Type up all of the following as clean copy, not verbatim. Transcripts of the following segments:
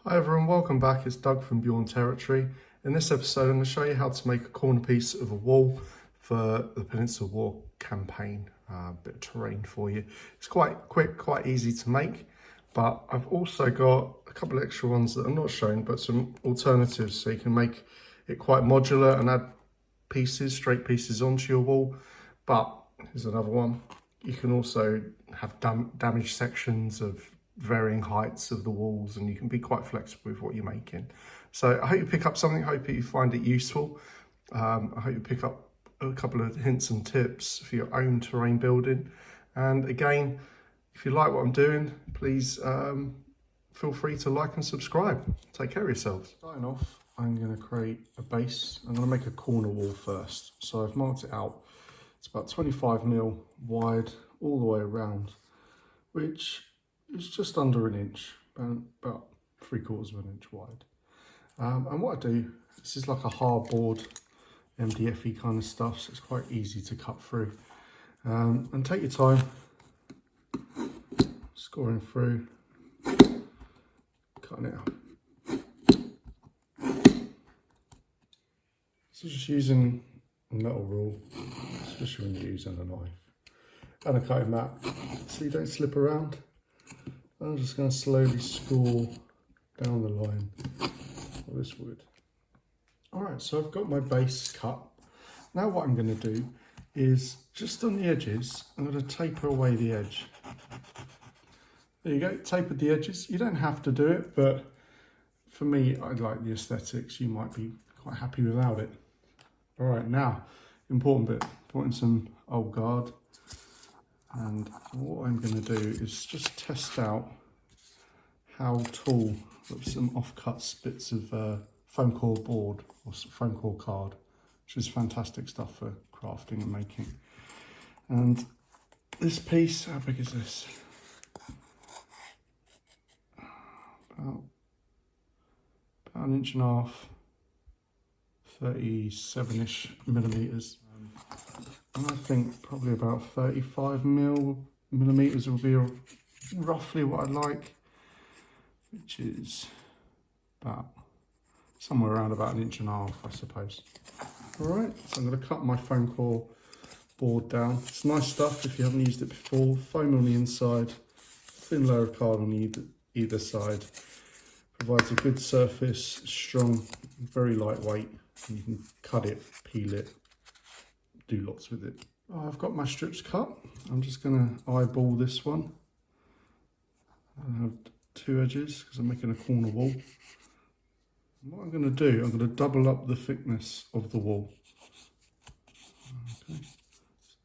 Hi everyone, welcome back. It's Doug from Beyond Territory. In this episode, I'm going to show you how to make a corner piece of a wall for the Peninsular War campaign. A bit of terrain for you. It's quite quick, quite easy to make, but I've also got a couple of extra ones that I'm not showing, but some alternatives so you can make it quite modular and add pieces, straight pieces onto your wall. But here's another one. You can also have damaged sections of varying heights of the walls, and you can be quite flexible with what you're making. So I hope you pick up something. I hope you find it useful. I hope you pick up a couple of hints and tips for your own terrain building. And again, if you like what I'm doing, please feel free to like and subscribe. Take care of yourselves. Starting off, I'm going to create a base. I'm going to make a corner wall first. So I've marked it out. It's about 25mm wide all the way around, which is just under an inch, about 3/4 of an inch wide. And what I do, this is like a hardboard MDF-y kind of stuff, so it's quite easy to cut through. And take your time, scoring through, cutting it out. So just using a metal rule, especially when you're using a knife, and a cutting mat, so you don't slip around. I'm just going to slowly score down the line of this wood. Alright, so I've got my base cut. Now what I'm going to do is, just on the edges, I'm going to taper away the edge. There you go, tapered the edges. You don't have to do it, but for me, I like the aesthetics. You might be quite happy without it. Alright, now, important bit, put in some old guard. And what I'm going to do is just test out how tall with some offcut bits of foam core board or foam core card, which is fantastic stuff for crafting and making. And this piece, how big is this? About 1.5 inches, 37-ish millimeters. And I think probably about 35 millimeters will be roughly what I'd like, which is about somewhere around about 1.5 inches, I suppose. All right, so I'm going to cut my foam core board down. It's nice stuff if you haven't used it before. Foam on the inside, thin layer of card on either side. Provides a good surface, strong, very lightweight, and you can cut it, peel it, do lots with it. I've got my strips cut. I'm just going to eyeball this one. I have 2 edges because I'm making a corner wall. And what I'm going to do, I'm going to double up the thickness of the wall. Okay,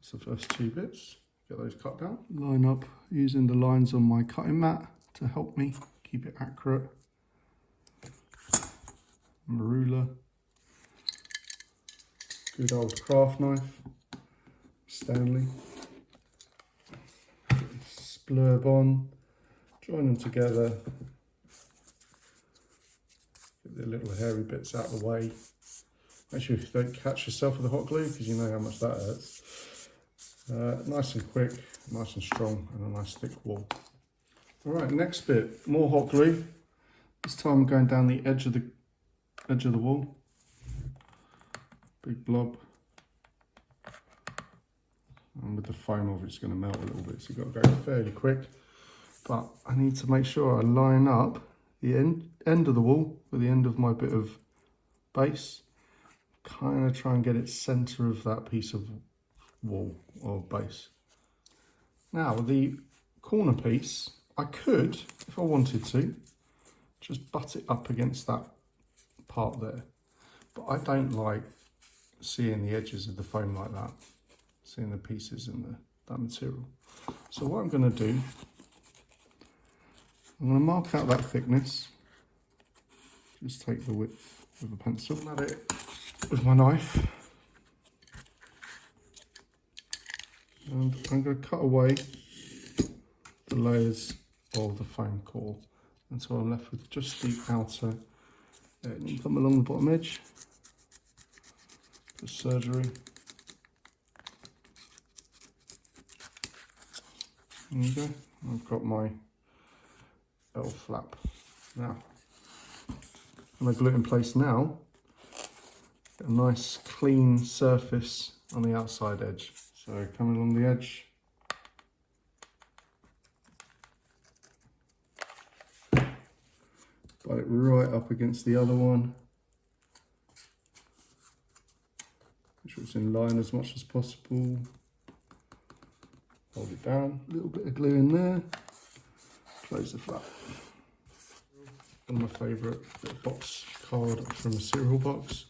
so that's the first 2 bits. Get those cut down. Line up using the lines on my cutting mat to help me keep it accurate. And a ruler. Good old craft knife, Stanley. Splurb on, join them together, get the little hairy bits out of the way. Make sure you don't catch yourself with the hot glue because you know how much that hurts. Nice and quick, nice and strong, and a nice thick wall. Alright, next bit, more hot glue. This time I'm going down the edge of the wall. Big blob, and with the foam of it's going to melt a little bit, so you've got to go fairly quick. But I need to make sure I line up the end of the wall with the end of my bit of base, kind of try and get it centre of that piece of wall or base. Now with the corner piece, I could, if I wanted to, just butt it up against that part there, but I don't like seeing the edges of the foam like that, seeing the pieces in that material. So what I'm going to do, I'm going to mark out that thickness, just take the width with a pencil, at it with my knife, and I'm going to cut away the layers of the foam core until I'm left with just the outer, and you come along the bottom edge. For surgery. There you go. I've got my L flap. Now, And I glue it in place now. Get a nice clean surface on the outside edge. So coming along the edge. Butt it right up against the other one. Make sure it's in line as much as possible. Hold it down, a little bit of glue in there. Close the flap. One of my favourite box card from a cereal box.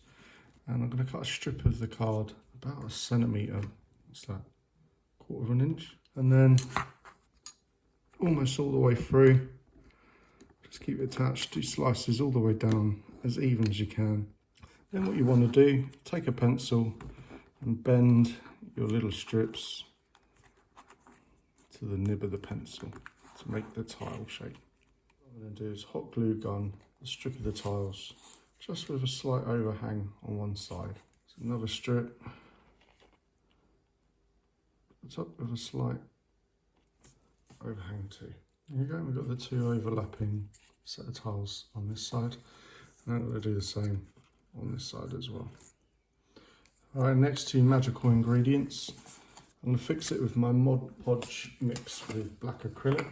And I'm going to cut a strip of the card about a centimetre. What's that? 1/4 of an inch. And then almost all the way through. Just keep it attached, 2 slices all the way down as even as you can. Then what you want to do, take a pencil and bend your little strips to the nib of the pencil to make the tile shape. What I'm going to do is hot glue gun a strip of the tiles just with a slight overhang on one side. So another strip, the top with a slight overhang too. There you go, we've got the 2 overlapping set of tiles on this side. And I'm going to do the same on this side as well. Alright, next 2 magical ingredients. I'm going to fix it with my Mod Podge mix with black acrylic.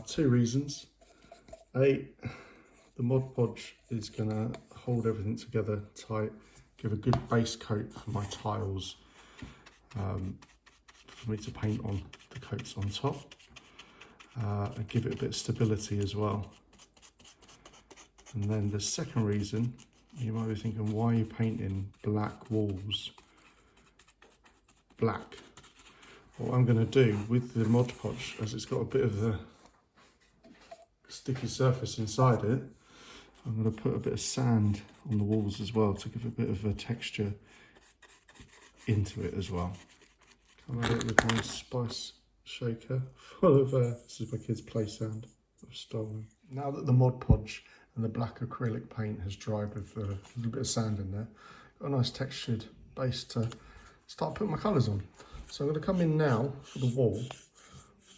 2 reasons. A, the Mod Podge is going to hold everything together tight, give a good base coat for my tiles, for me to paint on the coats on top. And give it a bit of stability as well. And then the second reason, you might be thinking, why are you painting black walls black? What I'm going to do with the Mod Podge, as it's got a bit of the sticky surface inside it, I'm going to put a bit of sand on the walls as well to give a bit of a texture into it as well. Come at it with my spice shaker full of, this is my kids' play sand I've stolen. Now that the Mod Podge and the black acrylic paint has dried with a little bit of sand in there, got a nice textured base to start putting my colours on. So I'm going to come in now for the wall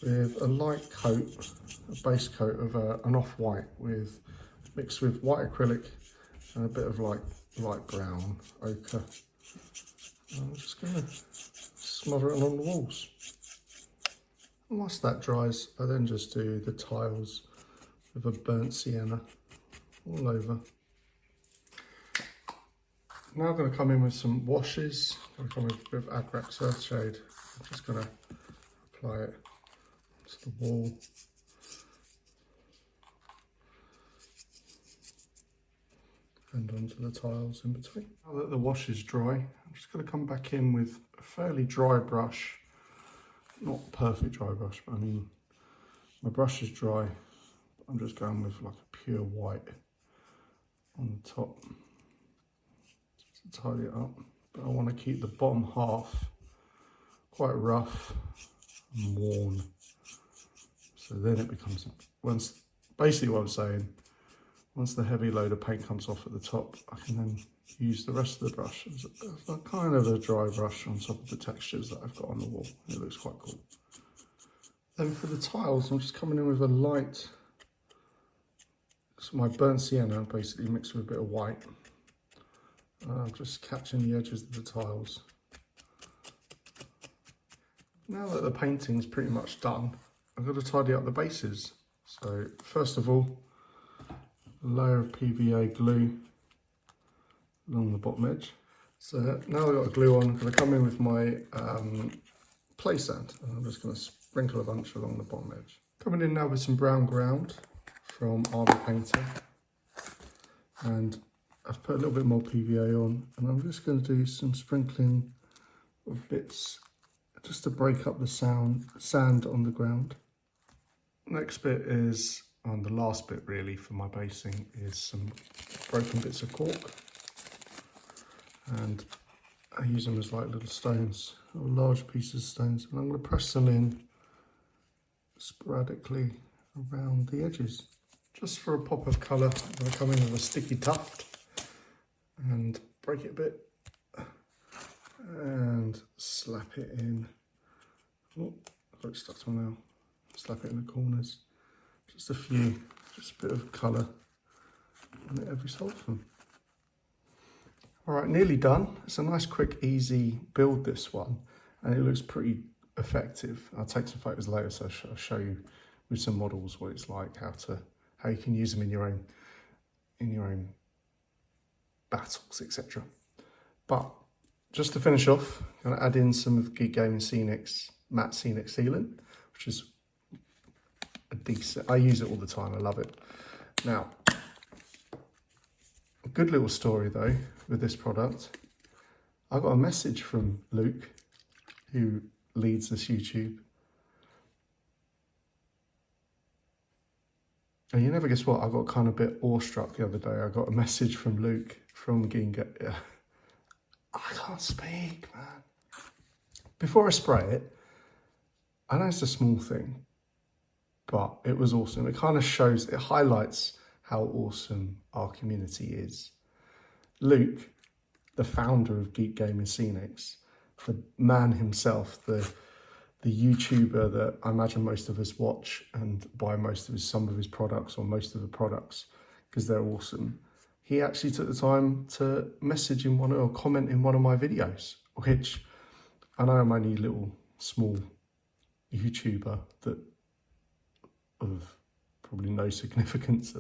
with a light coat, a base coat of an off-white mixed with white acrylic and a bit of light brown ochre. I'm just going to smother it along the walls. And once that dries, I then just do the tiles with a burnt sienna all over. Now I'm going to come in with some washes. I'm going to come in with Agrax Earthshade. I'm just going to apply it to the wall. And onto the tiles in between. Now that the wash is dry, I'm just going to come back in with a fairly dry brush. Not perfect dry brush, but I mean, my brush is dry. I'm just going with like a pure white on the top just to tidy it up. But I want to keep the bottom half quite rough and worn. So then it becomes, basically what I'm saying, once the heavy load of paint comes off at the top, I can then use the rest of the brush as a kind of a dry brush on top of the textures that I've got on the wall. It looks quite cool. Then for the tiles, I'm just coming in with a light, so my burnt sienna basically mixed with a bit of white. I'm just catching the edges of the tiles. Now that the painting's pretty much done, I've got to tidy up the bases. So first of all, a layer of PVA glue along the bottom edge. So now I've got the glue on, I'm going to come in with my play sand, and I'm just going to sprinkle a bunch along the bottom edge. Coming in now with some brown ground from Army Painter, and I've put a little bit more PVA on, and I'm just going to do some sprinkling of bits just to break up the sand on the ground. Next bit is, and the last bit really for my basing, is some broken bits of cork, and I use them as like little stones, or large pieces of stones, and I'm going to press them in sporadically around the edges. Just for a pop of colour, I'm going to come in with a sticky tuft and break it a bit and slap it in. Oh, I've got it stuck on now. Slap it in the corners. Just a few, just a bit of colour on every side of them. All right, nearly done. It's a nice, quick, easy build, this one, and it looks pretty effective. I'll take some photos later, so I'll show you with some models what it's like, how you can use them in your own battles, etc. But just to finish off, I'm going to add in some of Geek Gaming Scenics matte scenic sealant, which is a decent. I use it all the time. I love it. Now, a good little story though with this product. I got a message from Luke, who leads this YouTube. And you never guess what, I got kind of a bit awestruck the other day. I got a message from Luke from Geek Gaming. I can't speak, man. Before I spray it, I know it's a small thing, but it was awesome. It kind of shows, it highlights how awesome our community is. Luke, the founder of Geek Gaming Scenics, the man himself, the YouTuber that I imagine most of us watch and buy some of his products or most of the products because they're awesome. He actually took the time to message in or comment in one of my videos, which I know I'm only a little small YouTuber that of probably no significance.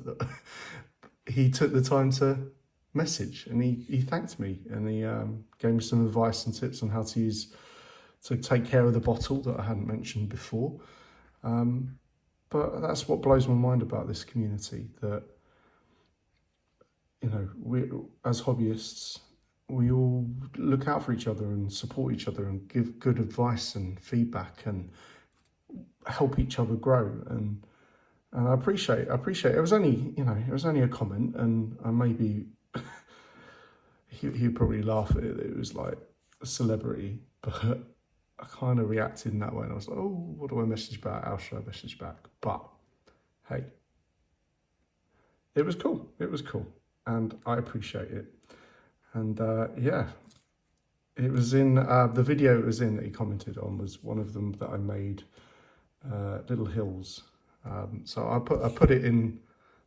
He took the time to message and he thanked me and he gave me some advice and tips on how to take care of the bottle that I hadn't mentioned before. But that's what blows my mind about this community, that, you know, we as hobbyists, we all look out for each other and support each other and give good advice and feedback and help each other grow. And I appreciate it. It was only, it was only a comment, and I maybe he'd probably laugh at it. It was like a celebrity, but I kind of reacted in that way, and I was like, oh, what do I message back? How should I message back? But hey, it was cool. It was cool, and I appreciate it. And yeah, it was in the video it was in that he commented on was one of them that I made, Little Hills. So I put it in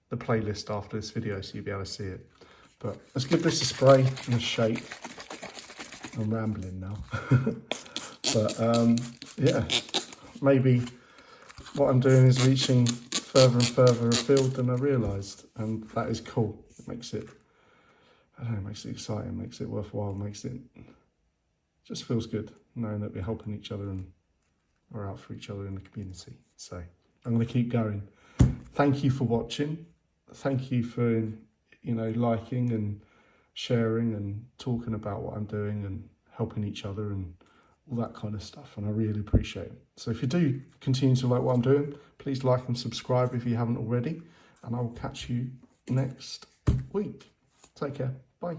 the playlist after this video, so you'll be able to see it. But let's give this a spray and a shake. I'm rambling now. But yeah, maybe what I'm doing is reaching further and further afield than I realised, and that is cool. It makes it, I don't know, makes it exciting, makes it worthwhile, just feels good knowing that we're helping each other and we're out for each other in the community. So I'm going to keep going. Thank you for watching. Thank you for, liking and sharing and talking about what I'm doing and helping each other and all that kind of stuff. And I really appreciate it. So if you do continue to like what I'm doing, please like and subscribe if you haven't already. And I will catch you next week. Take care. Bye.